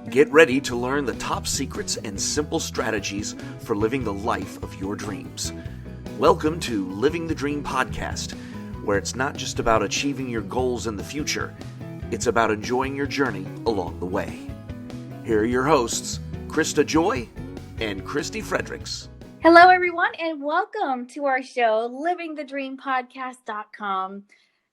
Get ready to learn the top secrets and simple strategies for living the life of your dreams. Welcome to Living the Dream Podcast, where it's not just about achieving your goals in the future, it's about enjoying your journey along the way. Here are your hosts, Krista Joy and Christy Fredericks. Hello, everyone, and welcome to our show, livingthedreampodcast.com.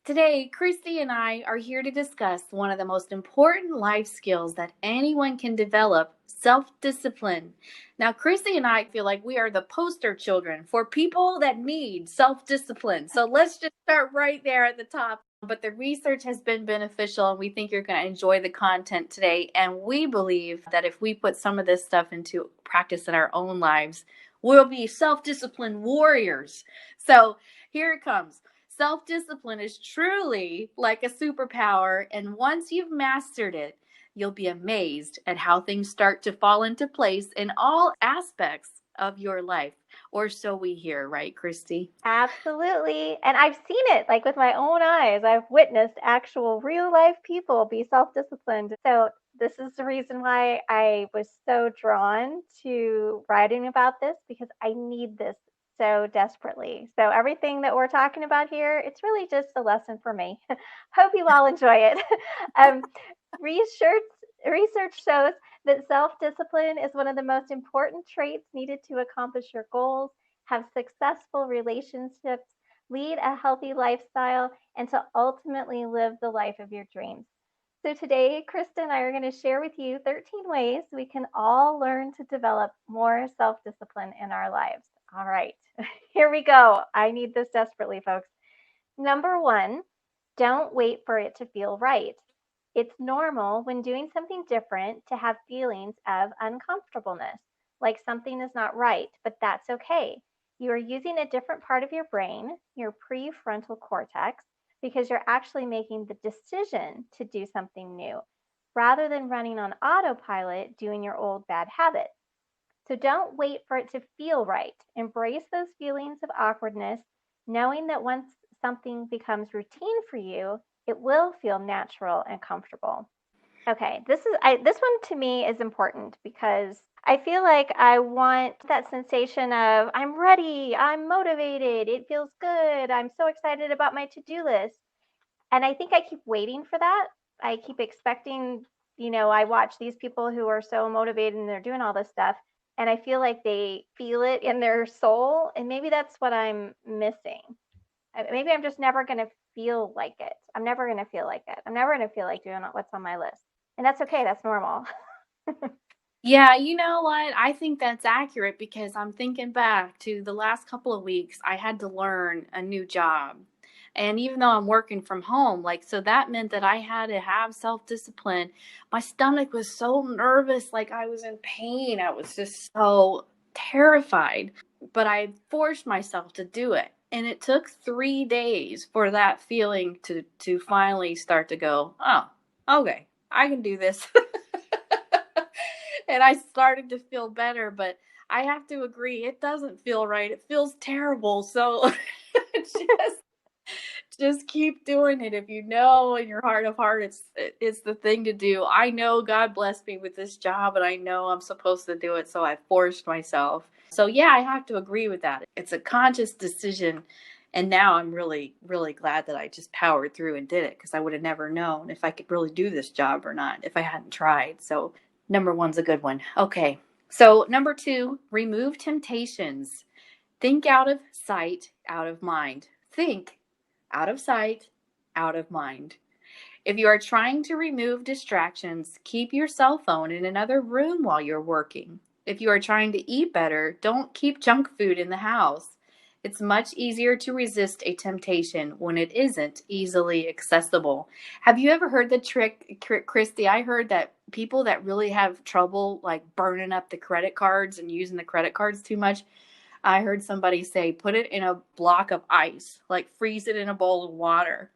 Today, Christy and I are here to discuss one of the most important life skills that anyone can develop, self-discipline. Now, Christy and I feel like we are the poster children for people that need self-discipline. So let's just start right there at the top. But the research has been beneficial, and we think you're going to enjoy the content today. And we believe that if we put some of this stuff into practice in our own lives, we'll be self-discipline warriors. So here it comes. Self-discipline is truly like a superpower, and once you've mastered it, you'll be amazed at how things start to fall into place in all aspects of your life. Or so we hear, right, Christy? Absolutely. And I've seen it like with my own eyes. I've witnessed actual real life people be self-disciplined. So this is the reason why I was so drawn to writing about this, because I need this so desperately. So everything that we're talking about here, it's really just a lesson for me. Hope you all enjoy it. Research shows that self-discipline is one of the most important traits needed to accomplish your goals, have successful relationships, lead a healthy lifestyle, and to ultimately live the life of your dreams. So today, Krista and I are going to share with you 13 ways we can all learn to develop more self-discipline in our lives. All right, here we go. I need this desperately, folks. Number 1, don't wait for it to feel right. It's normal when doing something different to have feelings of uncomfortableness, like something is not right, but that's okay. You are using a different part of your brain, your prefrontal cortex, because you're actually making the decision to do something new, rather than running on autopilot doing your old bad habit. So don't wait for it to feel right. Embrace those feelings of awkwardness, knowing that once something becomes routine for you, it will feel natural and comfortable. Okay, this one to me is important because I feel like I want that sensation of I'm ready, I'm motivated, it feels good, I'm so excited about my to-do list. And I think I keep waiting for that. I keep expecting, I watch these people who are so motivated and they're doing all this stuff, and I feel like they feel it in their soul, and maybe that's what I'm missing. Maybe I'm just never going to feel like it. I'm never going to feel like it. I'm never going to feel like doing what's on my list. And that's okay. That's normal. Yeah, you know what? I think that's accurate because I'm thinking back to the last couple of weeks, I had to learn a new job. And even though I'm working from home, so that meant that I had to have self-discipline. My stomach was so nervous, like I was in pain. I was just so terrified. But I forced myself to do it. And it took 3 days for that feeling to finally start to go, oh, okay, I can do this. And I started to feel better, but I have to agree, it doesn't feel right. It feels terrible. So just keep doing it. If you know in your heart of heart it's the thing to do. I know God blessed me with this job, and I know I'm supposed to do it, so I forced myself. So yeah, I have to agree with that. It's a conscious decision, and now I'm really, really glad that I just powered through and did it, because I would have never known if I could really do this job or not if I hadn't tried. So number 1's a good one. Okay, so number 2, remove temptations. Think out of sight, out of mind. Think out of sight, out of mind. If you are trying to remove distractions, keep your cell phone in another room while you're working. If you are trying to eat better, don't keep junk food in the house. It's much easier to resist a temptation when it isn't easily accessible. Have you ever heard the trick, Christy? I heard that people that really have trouble like burning up the credit cards and using the credit cards too much, I heard somebody say, put it in a block of ice, like freeze it in a bowl of water.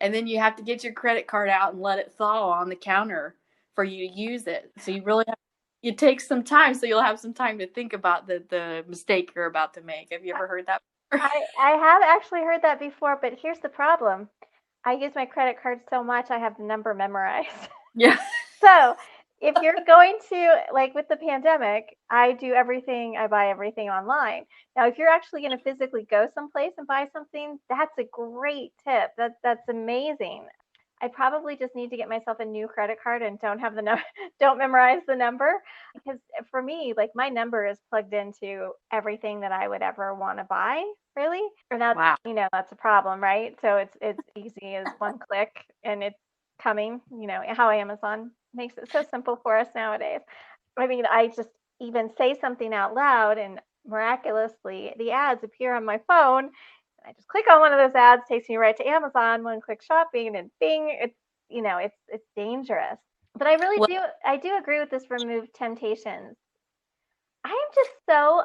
And then you have to get your credit card out and let it thaw on the counter for you to use it. So you really have, it takes some time, so you'll have some time to think about the mistake you're about to make. Have you ever heard that before? I have actually heard that before, but here's the problem. I use my credit card so much, I have the number memorized. Yeah. So if you're going to, like with the pandemic, I buy everything online. Now, if you're actually going to physically go someplace and buy something, that's a great tip. That's amazing. I probably just need to get myself a new credit card and don't have the don't memorize the number, because for me, like my number is plugged into everything that I would ever want to buy, really. And that's, Wow. that's a problem, right? So it's easy as one click and it's coming, how Amazon makes it so simple for us nowadays. I mean, I just even say something out loud and miraculously the ads appear on my phone. I just click on one of those ads, takes me right to Amazon, one click shopping, and then bing, it's dangerous. But Well, I do agree with this remove temptations. I am just so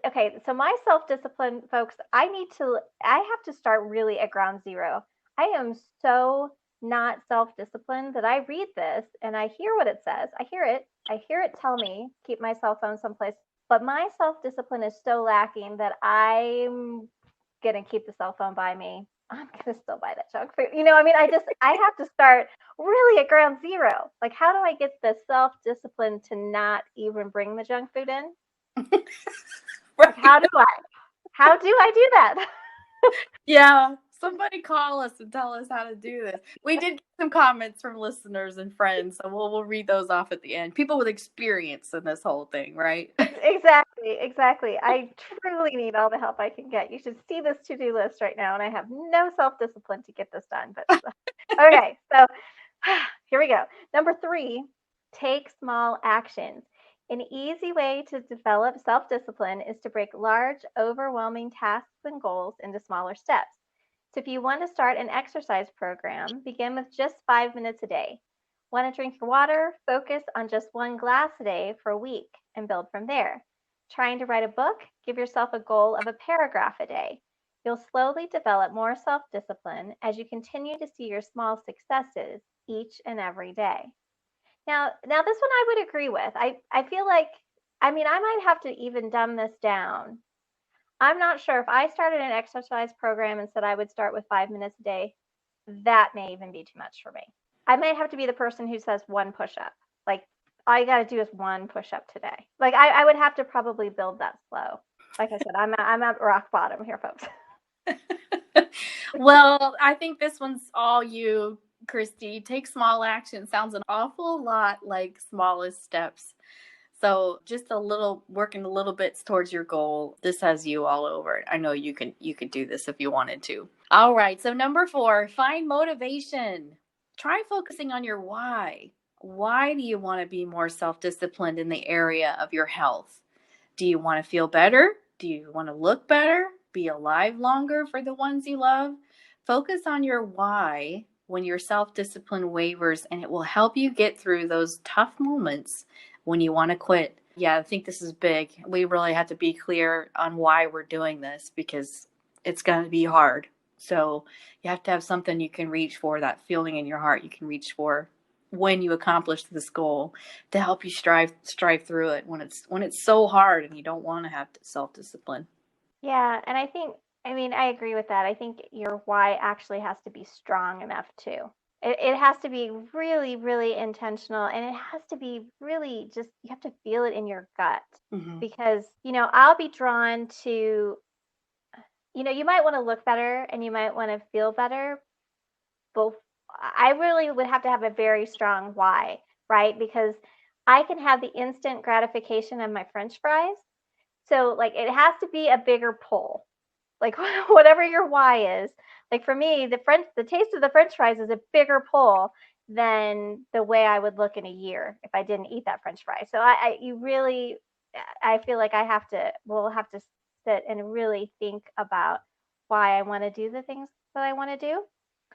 okay. So my self discipline, folks, I have to start really at ground zero. I am so not self disciplined that I read this and I hear what it says. I hear it tell me keep my cell phone someplace. But my self discipline is so lacking that I'm gonna keep the cell phone by me. I'm gonna still buy that junk food. I have to start really at ground zero. Like, how do I get the self discipline to not even bring the junk food in? Like, right. how do I do that? Yeah. Somebody call us and tell us how to do this. We did get some comments from listeners and friends, so we'll read those off at the end. People with experience in this whole thing, right? Exactly. I truly need all the help I can get. You should see this to-do list right now, and I have no self-discipline to get this done. But okay, so here we go. Number 3, take small actions. An easy way to develop self-discipline is to break large, overwhelming tasks and goals into smaller steps. So if you want to start an exercise program, begin with just 5 minutes a day. Want to drink your water? Focus on just one glass a day for a week and build from there. Trying to write a book? Give yourself a goal of a paragraph a day. You'll slowly develop more self discipline as you continue to see your small successes each and every day. Now this one I would agree with. I feel like, I mean, I might have to even dumb this down. I'm not sure if I started an exercise program and said I would start with 5 minutes a day, that may even be too much for me. I might have to be the person who says one push up. Like, all you got to do is one push up today. Like, I would have to probably build that slow. Like I said, I'm at rock bottom here, folks. Well, I think this one's all you, Christy. Take small action. Sounds an awful lot like smallest steps. So just a little working a little bits towards your goal. This has you all over it. I know you could do this if you wanted to. All right. So number 4, find motivation. Try focusing on your why. Why do you want to be more self-disciplined in the area of your health? Do you want to feel better? Do you want to look better? Be alive longer for the ones you love? Focus on your why when your self discipline wavers, and it will help you get through those tough moments when you want to quit. Yeah, I think this is big. We really have to be clear on why we're doing this because it's going to be hard. So you have to have something you can reach for, that feeling in your heart you can reach for when you accomplish this goal to help you strive through it when it's so hard and you don't want to have self-discipline. Yeah, and I mean, I agree with that. I think your why actually has to be strong enough too. It has to be really, really intentional, and it has to be really just, you have to feel it in your gut. Mm-hmm. Because, I'll be drawn to, you might want to look better and you might want to feel better, but I really would have to have a very strong why, right? Because I can have the instant gratification of my French fries. So, like, it has to be a bigger pull. Like, whatever your why is. Like, for me, the taste of the French fries is a bigger pull than the way I would look in a year if I didn't eat that French fry. So I feel like we'll have to sit and really think about why I want to do the things that I want to do.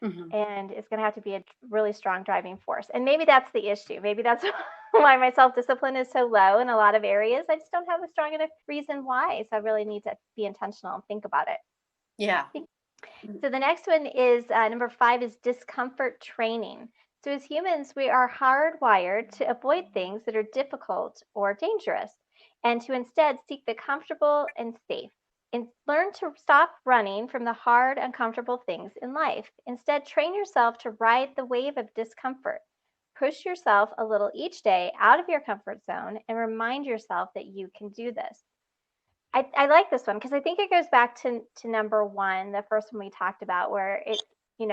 Mm-hmm. And it's going to have to be a really strong driving force. And maybe that's the issue. Maybe that's why my self discipline is so low in a lot of areas. I just don't have a strong enough reason why. So I really need to be intentional and think about it. Yeah. So the next one is number 5 is discomfort training. So as humans, we are hardwired to avoid things that are difficult or dangerous and to instead seek the comfortable and safe. And learn to stop running from the hard, uncomfortable things in life. Instead, train yourself to ride the wave of discomfort. Push yourself a little each day out of your comfort zone and remind yourself that you can do this. I like this one because I think it goes back to number one, the first one we talked about, where it,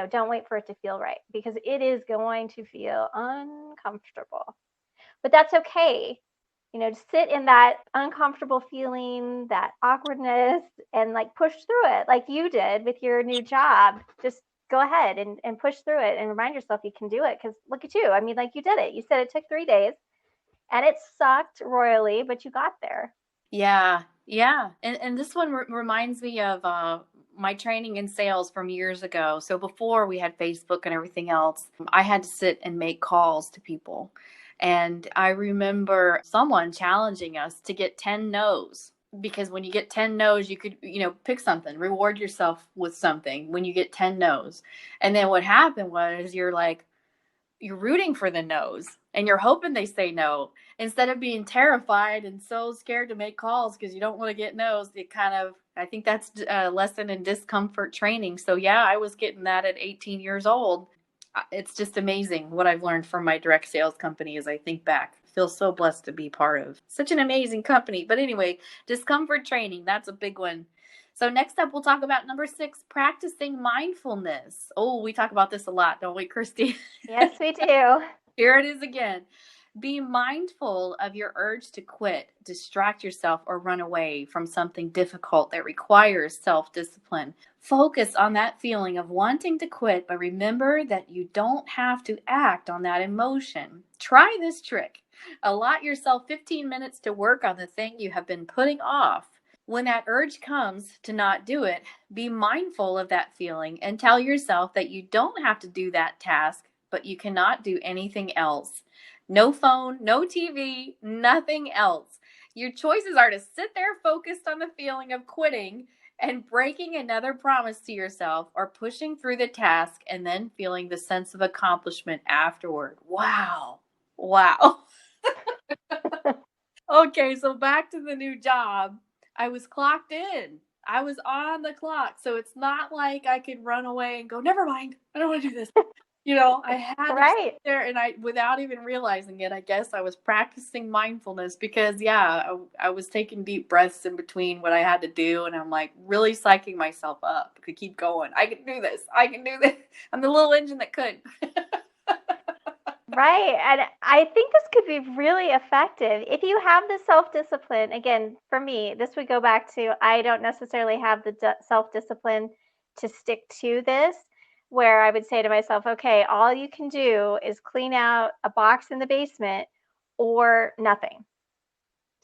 don't wait for it to feel right, because it is going to feel uncomfortable. But that's okay. To sit in that uncomfortable feeling, that awkwardness, and like push through it like you did with your new job. Just go ahead and push through it and remind yourself you can do it, because look at you. I mean, like, you did it. You said it took 3 days and it sucked royally, but you got there. Yeah. And this one reminds me of my training in sales from years ago. So before we had Facebook and everything else, I had to sit and make calls to people. And I remember someone challenging us to get 10 no's, because when you get 10 no's, you could, pick something, reward yourself with something when you get 10 no's. And then what happened was you're rooting for the no's and you're hoping they say no, instead of being terrified and so scared to make calls because you don't want to get no's. I think that's a lesson in discomfort training. So yeah, I was getting that at 18 years old. It's just amazing what I've learned from my direct sales company as I think back. I feel so blessed to be part of such an amazing company. But anyway, discomfort training, that's a big one. So next up, we'll talk about number 6, practicing mindfulness. Oh, we talk about this a lot, don't we, Christy? Yes, we do. Here it is again. Be mindful of your urge to quit, distract yourself, or run away from something difficult that requires self-discipline. Focus on that feeling of wanting to quit, but remember that you don't have to act on that emotion. Try this trick. Allot yourself 15 minutes to work on the thing you have been putting off. When that urge comes to not do it, be mindful of that feeling and tell yourself that you don't have to do that task, but you cannot do anything else. No phone, no TV, nothing else. Your choices are to sit there focused on the feeling of quitting and breaking another promise to yourself, or pushing through the task and then feeling the sense of accomplishment afterward. Wow. Okay, so back to the new job. I was clocked in. I was on the clock. So it's not like I could run away and go, never mind, I don't want to do this. I had to sit there, and without even realizing it, I guess I was practicing mindfulness because, I was taking deep breaths in between what I had to do. And I'm like really psyching myself up to keep going. I can do this. I'm the little engine that could. Right. And I think this could be really effective if you have the self-discipline. Again, for me, this would go back to, I don't necessarily have the self-discipline to stick to this, where I would say to myself, okay, all you can do is clean out a box in the basement or nothing.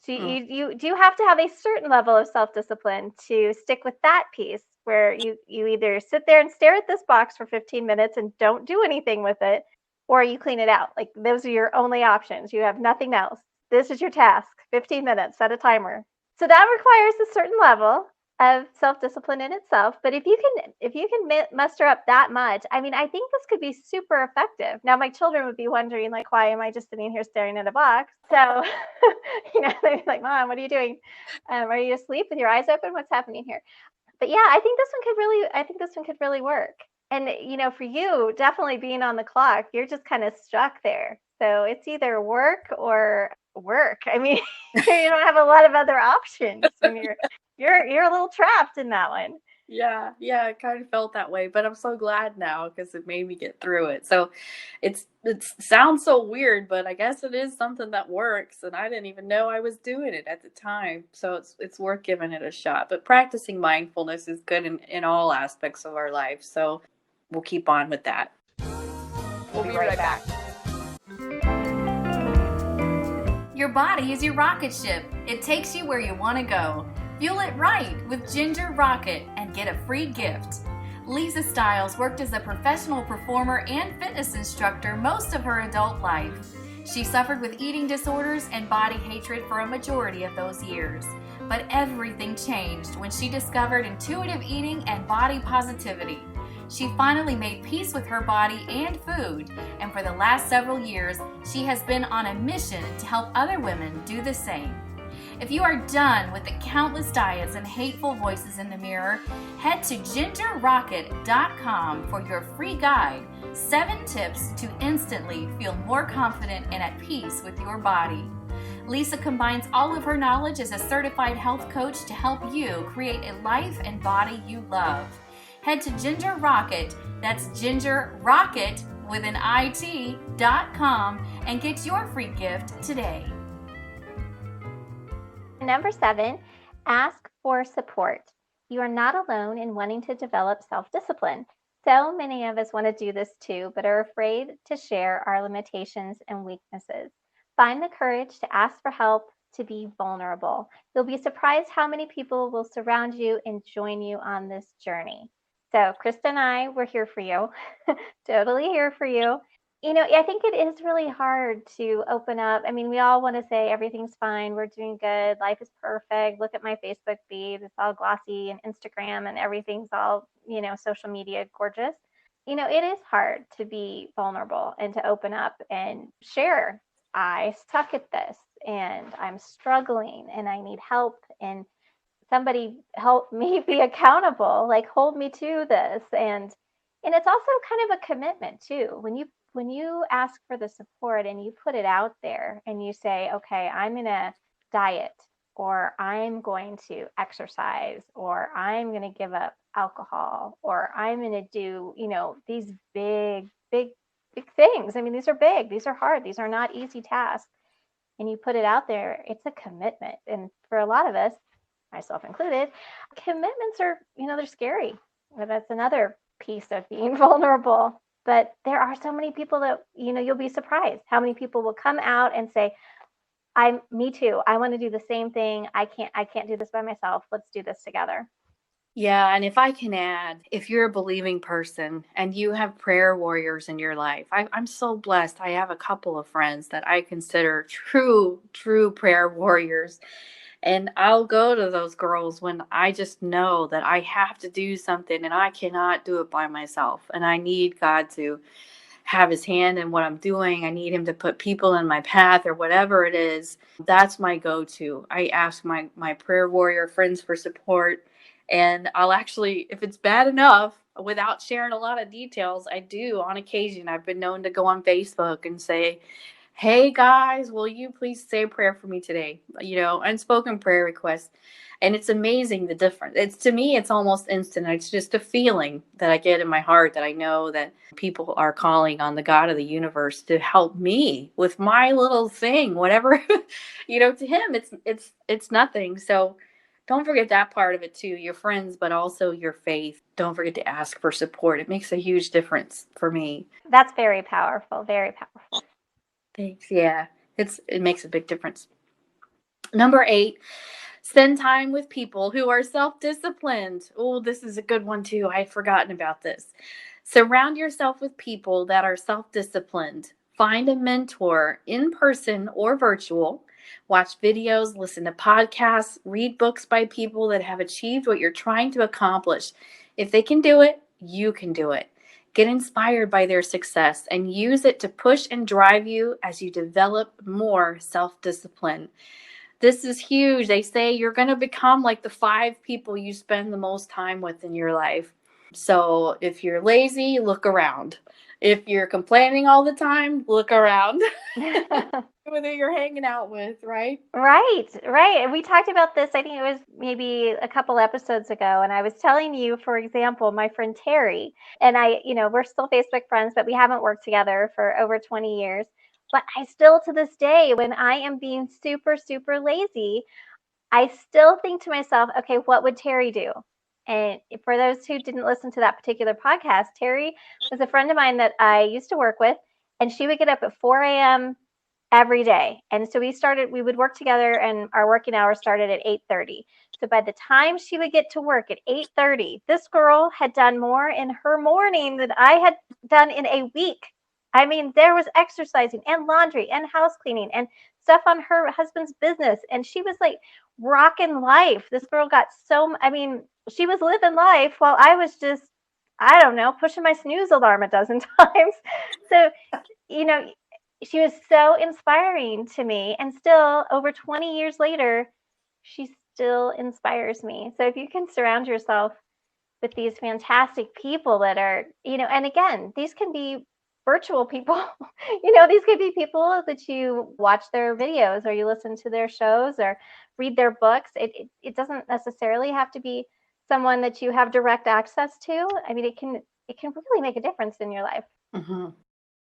So you do have to have a certain level of self-discipline to stick with that piece, where you either sit there and stare at this box for 15 minutes and don't do anything with it, or you clean it out. Like, those are your only options. You have nothing else. This is your task, 15 minutes, set a timer. So that requires a certain level of self-discipline in itself. But if you can muster up that much, I mean, I think this could be super effective. Now, my children would be wondering, like, why am I just sitting here staring at a box? So, they'd be like, Mom, what are you doing? Are you asleep with your eyes open? What's happening here? But yeah, I think this one could really work. And, for you, definitely being on the clock, you're just kind of stuck there. So it's either work or work. I mean, you don't have a lot of other options when you're a little trapped in that one. Yeah, I kind of felt that way, but I'm so glad now because it made me get through it. So it sounds so weird, but I guess it is something that works, and I didn't even know I was doing it at the time. So it's worth giving it a shot. But practicing mindfulness is good in all aspects of our life. So we'll keep on with that. We'll be right back. Your body is your rocket ship. It takes you where you want to go. Fuel it right with Ginger Rocket and get a free gift. Lisa Stiles worked as a professional performer and fitness instructor most of her adult life. She suffered with eating disorders and body hatred for a majority of those years. But everything changed when she discovered intuitive eating and body positivity. She finally made peace with her body and food, and for the last several years, she has been on a mission to help other women do the same. If you are done with the countless diets and hateful voices in the mirror, head to gingerrocket.com for your free guide, 7 tips to instantly feel more confident and at peace with your body. Lisa combines all of her knowledge as a certified health coach to help you create a life and body you love. Head to Ginger Rocket, that's Ginger Rocket with an IT.com, and get your free gift today. Number 7, ask for support. You are not alone in wanting to develop self-discipline. So many of us want to do this too, but are afraid to share our limitations and weaknesses. Find the courage to ask for help, to be vulnerable. You'll be surprised how many people will surround you and join you on this journey. So Krista and I, we're here for you. Totally here for you. I think it is really hard to open up. I mean, we all want to say everything's fine, we're doing good, life is perfect. Look at my Facebook feed, it's all glossy, and Instagram, and everything's all, social media gorgeous. It is hard to be vulnerable and to open up and share. I suck at this and I'm struggling and I need help, and somebody help me be accountable, like hold me to this. And it's also kind of a commitment too. When you ask for the support and you put it out there and you say, okay, I'm going to diet, or I'm going to exercise, or I'm going to give up alcohol, or I'm going to do, these big, big, big things. I mean, these are big, these are hard, these are not easy tasks. And you put it out there, it's a commitment. And for a lot of us, myself included, commitments are, they're scary. That's another piece of being vulnerable. But there are so many people that, you'll be surprised how many people will come out and say, me too. I want to do the same thing. I can't do this by myself. Let's do this together. Yeah, and if I can add, if you're a believing person and you have prayer warriors in your life, I'm so blessed. I have a couple of friends that I consider true prayer warriors. And I'll go to those girls when I just know that I have to do something and I cannot do it by myself. And I need God to have his hand in what I'm doing. I need him to put people in my path or whatever it is. That's my go-to. I ask my prayer warrior friends for support. And I'll actually, if it's bad enough, without sharing a lot of details, I do on occasion. I've been known to go on Facebook and say, hey guys, will you please say a prayer for me today? Unspoken prayer requests. And it's amazing the difference. To me, it's almost instant. It's just a feeling that I get in my heart that I know that people are calling on the God of the universe to help me with my little thing, whatever, to him, it's nothing. So don't forget that part of it too, your friends, but also your faith. Don't forget to ask for support. It makes a huge difference for me. That's very powerful, very powerful. Thanks. Yeah, it makes a big difference. Number 8, spend time with people who are self-disciplined. Oh, this is a good one too. I had forgotten about this. Surround yourself with people that are self-disciplined. Find a mentor in person or virtual. Watch videos, listen to podcasts, read books by people that have achieved what you're trying to accomplish. If they can do it, you can do it. Get inspired by their success and use it to push and drive you as you develop more self-discipline. This is huge. They say you're going to become like the 5 people you spend the most time with in your life. So if you're lazy, look around. If you're complaining all the time, look around. Whether you're hanging out with, right? Right. And we talked about this, I think it was maybe a couple episodes ago. And I was telling you, for example, my friend Terry and I, we're still Facebook friends, but we haven't worked together for over 20 years. But I still, to this day, when I am being super, super lazy, I still think to myself, okay, what would Terry do? And for those who didn't listen to that particular podcast, Terry was a friend of mine that I used to work with, and she would get up at 4 a.m. every day. And so we would work together, and our working hours started at 8:30. So by the time she would get to work at 8:30, this girl had done more in her morning than I had done in a week. I mean, there was exercising and laundry and house cleaning and stuff on her husband's business. And she was like rocking life. This girl got she was living life while I was just, I don't know, pushing my snooze alarm a dozen times. So, she was so inspiring to me. And still, over 20 years later, she still inspires me. So if you can surround yourself with these fantastic people that are, and again, these can be virtual people. These could be people that you watch their videos or you listen to their shows or read their books. It doesn't necessarily have to be someone that you have direct access to. I mean, it can really make a difference in your life. Mm-hmm.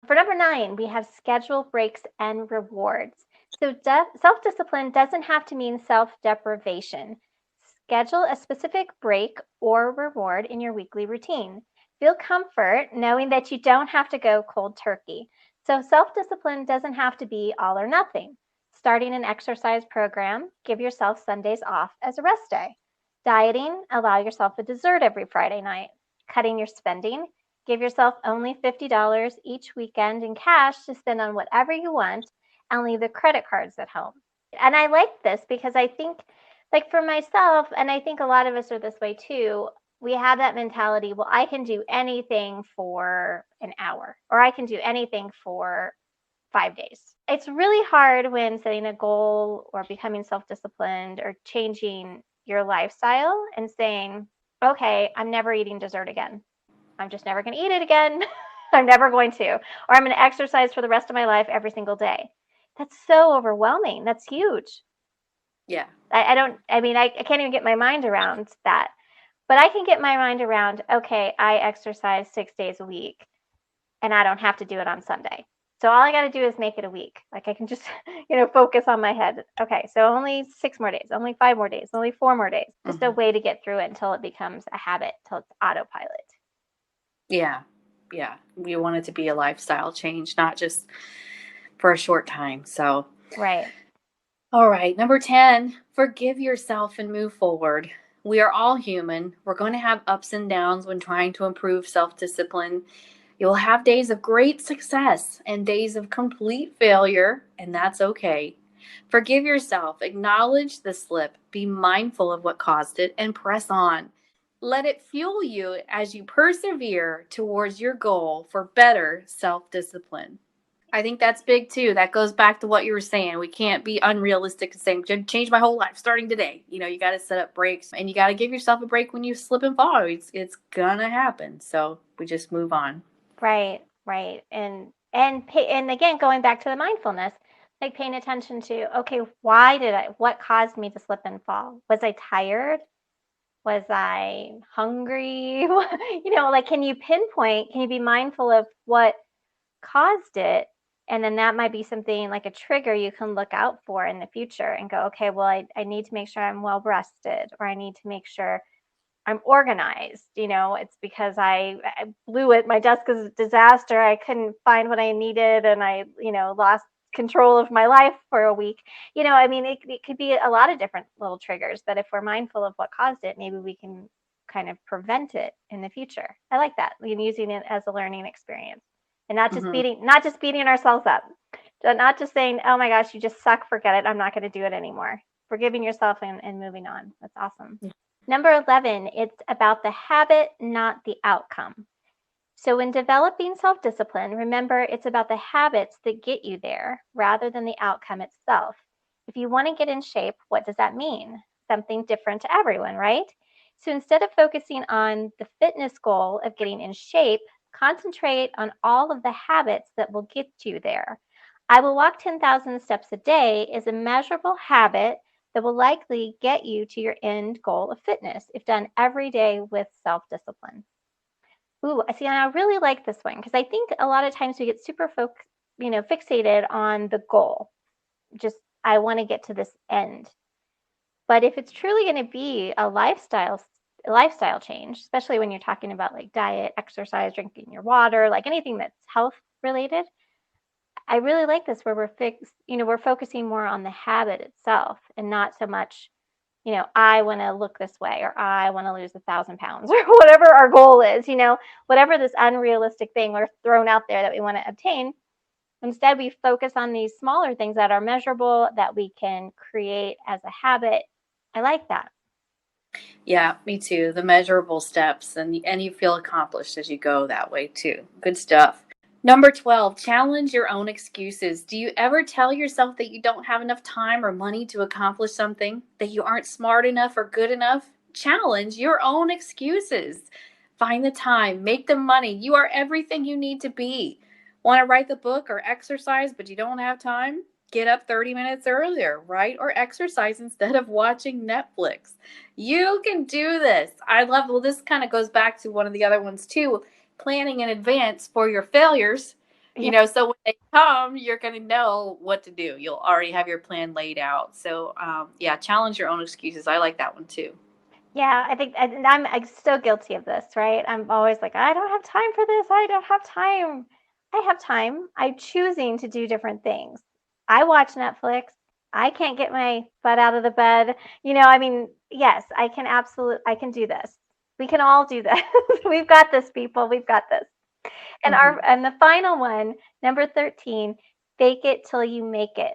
For number 9, we have schedule breaks and rewards. So self-discipline doesn't have to mean self-deprivation. Schedule a specific break or reward in your weekly routine. Feel comfort knowing that you don't have to go cold turkey. So self-discipline doesn't have to be all or nothing. Starting an exercise program, give yourself Sundays off as a rest day. Dieting, allow yourself a dessert every Friday night. Cutting your spending, give yourself only $50 each weekend in cash to spend on whatever you want and leave the credit cards at home. And I like this because I think, like for myself, and I think a lot of us are this way too, we have that mentality, well, I can do anything for an hour or I can do anything for 5 days. It's really hard when setting a goal or becoming self-disciplined or changing your lifestyle and saying, okay, I'm never eating dessert again. I'm just never going to eat it again. I'm never going to. Or I'm going to exercise for the rest of my life every single day. That's so overwhelming. That's huge. Yeah. I can't even get my mind around that. But I can get my mind around, okay, I exercise 6 days a week and I don't have to do it on Sunday. So all I got to do is make it a week. Like I can just, focus on my head. Okay, so only 6 more days, only 5 more days, only 4 more days. Just a way to get through it until it becomes a habit, until it's autopilot. Yeah. Yeah. We want it to be a lifestyle change, not just for a short time. So, right. All right. Number 10, forgive yourself and move forward. We are all human. We're going to have ups and downs when trying to improve self-discipline. You'll have days of great success and days of complete failure, and that's okay. Forgive yourself, acknowledge the slip, be mindful of what caused it, and press on. Let it fuel you as you persevere towards your goal for better self-discipline. I think that's big too. That goes back to what you were saying. We can't be unrealistic and saying, change my whole life starting today. You got to set up breaks and you got to give yourself a break when you slip and fall. It's gonna happen. So we just move on. Right. And again, going back to the mindfulness, like paying attention to, okay, what caused me to slip and fall? Was I tired? Was I hungry? Like, can you be mindful of what caused it? And then that might be something like a trigger you can look out for in the future and go, okay, well, I need to make sure I'm well rested, or I need to make sure I'm organized. It's because I blew it. My desk is a disaster. I couldn't find what I needed and I, lost control of my life for a week. It could be a lot of different little triggers, but if we're mindful of what caused it, maybe we can kind of prevent it in the future. I like that. Using it as a learning experience and not just beating ourselves up. Not just saying, oh my gosh, you just suck, forget it, I'm not going to do it anymore. Forgiving yourself and moving on. That's awesome. Yeah. Number 11, it's about the habit, not the outcome. So when developing self-discipline, remember it's about the habits that get you there rather than the outcome itself. If you want to get in shape, what does that mean? Something different to everyone, right? So instead of focusing on the fitness goal of getting in shape, concentrate on all of the habits that will get you there. I will walk 10,000 steps a day is a measurable habit that will likely get you to your end goal of fitness if done every day with self-discipline. Ooh, see, and I really like this one because I think a lot of times we get super fixated on the goal. Just, I want to get to this end. But if it's truly going to be a lifestyle change, especially when you're talking about like diet, exercise, drinking your water, like anything that's health related, I really like this where we're focusing more on the habit itself and not so much, I want to look this way or I want to lose 1,000 pounds or whatever our goal is, whatever this unrealistic thing we're thrown out there that we want to obtain. Instead, we focus on these smaller things that are measurable that we can create as a habit. I like that. Yeah, me too. The measurable steps and you feel accomplished as you go that way too. Good stuff. Number 12, challenge your own excuses. Do you ever tell yourself that you don't have enough time or money to accomplish something, that you aren't smart enough or good enough? Challenge your own excuses. Find the time, make the money. You are everything you need to be. Want to write the book or exercise, but you don't have time? Get up 30 minutes earlier, right? Or exercise instead of watching Netflix. You can do this. Well, this kind of goes back to one of the other ones too, planning in advance for your failures, so when they come, you're going to know what to do. You'll already have your plan laid out. So, challenge your own excuses. I like that one too. Yeah, I think, and I'm still guilty of this, right? I'm always like, I don't have time for this. I don't have time. I have time. I'm choosing to do different things. I watch Netflix. I can't get my butt out of the bed. Yes, I can do this. We can all do this. We've got this, people. We've got this. And the final one, number 13, fake it till you make it.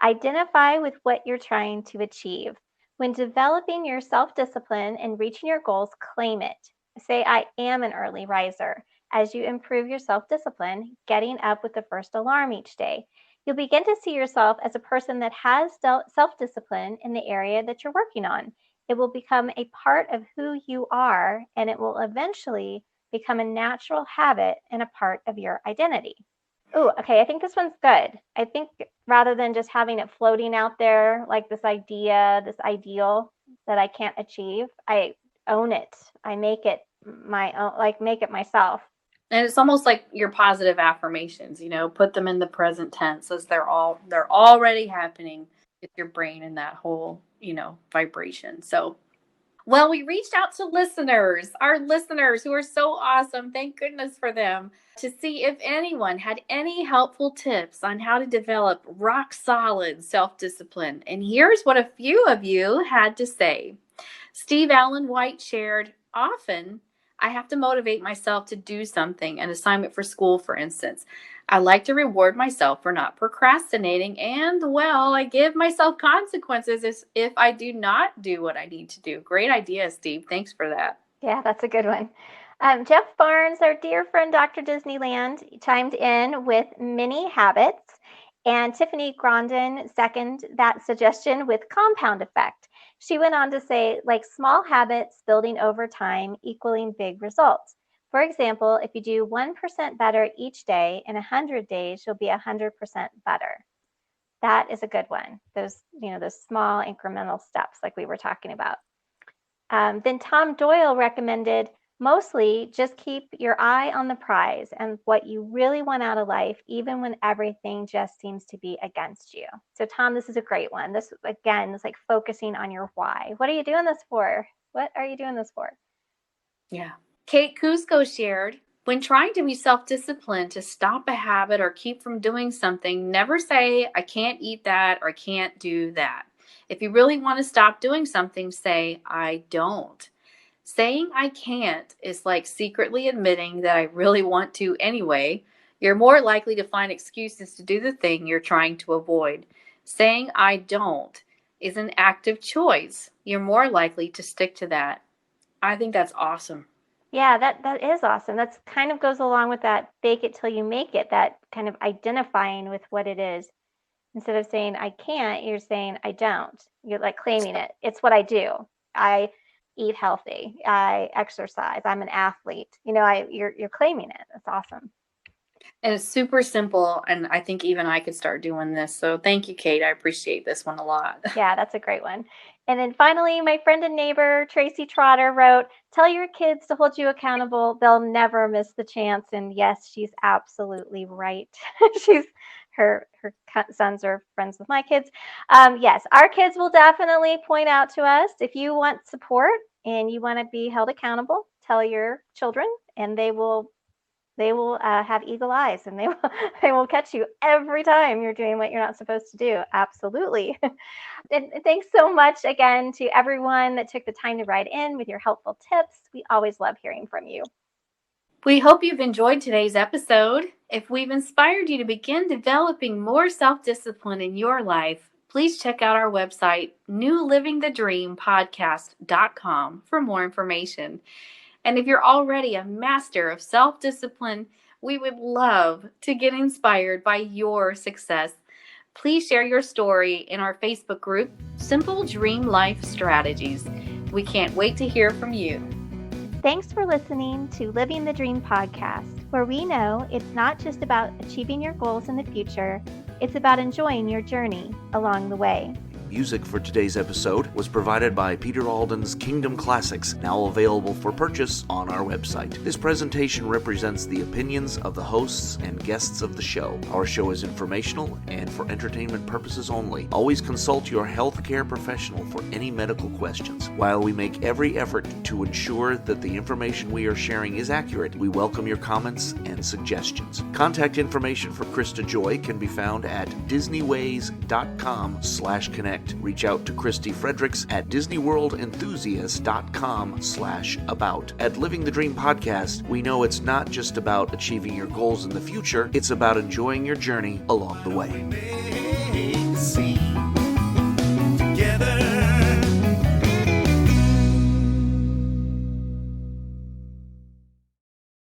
Identify with what you're trying to achieve. When developing your self-discipline and reaching your goals, claim it. Say, I am an early riser. As you improve your self-discipline, getting up with the first alarm each day, you'll begin to see yourself as a person that has self-discipline in the area that you're working on. It will become a part of who you are, and it will eventually become a natural habit and a part of your identity. Oh, okay. I think this one's good. I think rather than just having it floating out there like this idea, this ideal that I can't achieve, I own it. I make it my own, make it myself. And it's almost like your positive affirmations, put them in the present tense as they're already happening with your brain in that whole, vibration. So, well, we reached out to our listeners who are so awesome. Thank goodness for them, to see if anyone had any helpful tips on how to develop rock solid self-discipline. And here's what a few of you had to say. Steve Allen White shared, often I have to motivate myself to do something, an assignment for school, for instance. I like to reward myself for not procrastinating, and, well, I give myself consequences if I do not do what I need to do. Great idea, Steve. Thanks for that. Yeah, that's a good one. Jeff Barnes, our dear friend Dr. Disneyland, chimed in with mini habits, and Tiffany Grondin seconded that suggestion with compound effect. She went on to say, like small habits building over time equaling big results. For example, if you do 1% better each day, in 100 days, you'll be 100% better. That is a good one. Those small incremental steps like we were talking about. Then Tom Doyle recommended, mostly just keep your eye on the prize and what you really want out of life, even when everything just seems to be against you. So Tom, this is a great one. This, again, is like focusing on your why. What are you doing this for? What are you doing this for? Yeah. Kate Cusco shared, when trying to be self-disciplined to stop a habit or keep from doing something, never say, I can't eat that or I can't do that. If you really want to stop doing something, say, I don't. Saying I can't is like secretly admitting that I really want to anyway. You're more likely to find excuses to do the thing you're trying to avoid. Saying I don't is an active choice. You're more likely to stick to that. I think that's awesome. Yeah, that is awesome. That's kind of goes along with that fake it till you make it, that kind of identifying with what it is. Instead of saying I can't, you're saying I don't. You're like claiming it. It's what I do. I eat healthy. I exercise. I'm an athlete. You're claiming it. That's awesome. And it's super simple, and I think even I could start doing this. So thank you, Kate. I appreciate this one a lot. Yeah, that's a great one. And then finally, my friend and neighbor, Tracy Trotter, wrote, tell your kids to hold you accountable. They'll never miss the chance. And yes, she's absolutely right. Her sons are friends with my kids. Yes, our kids will definitely point out to us. If you want support and you want to be held accountable, tell your children, and they will have eagle eyes, and they will catch you every time you're doing what you're not supposed to do. Absolutely. And thanks so much again to everyone that took the time to write in with your helpful tips. We always love hearing from you. We hope you've enjoyed today's episode. If we've inspired you to begin developing more self-discipline in your life, please check out our website, newlivingthedreampodcast.com, for more information. And if you're already a master of self-discipline, We would love to get inspired by your success. Please share your story in our Facebook group, Simple Dream Life Strategies. We can't wait to hear from you. Thanks for listening to Living the Dream podcast, where we know it's not just about achieving your goals in the future, it's about enjoying your journey along the way. Music for today's episode was provided by Peter Alden's Kingdom Classics, now available for purchase on our website. This presentation represents the opinions of the hosts and guests of the show. Our show is informational and for entertainment purposes only. Always consult your healthcare professional for any medical questions. While we make every effort to ensure that the information we are sharing is accurate, we welcome your comments and suggestions. Contact information for Krista Joy can be found at disneyways.com/connect. Reach out to Christy Fredericks at disneyworldenthusiast.com/about. At Living the Dream Podcast, we know it's not just about achieving your goals in the future, it's about enjoying your journey along the way.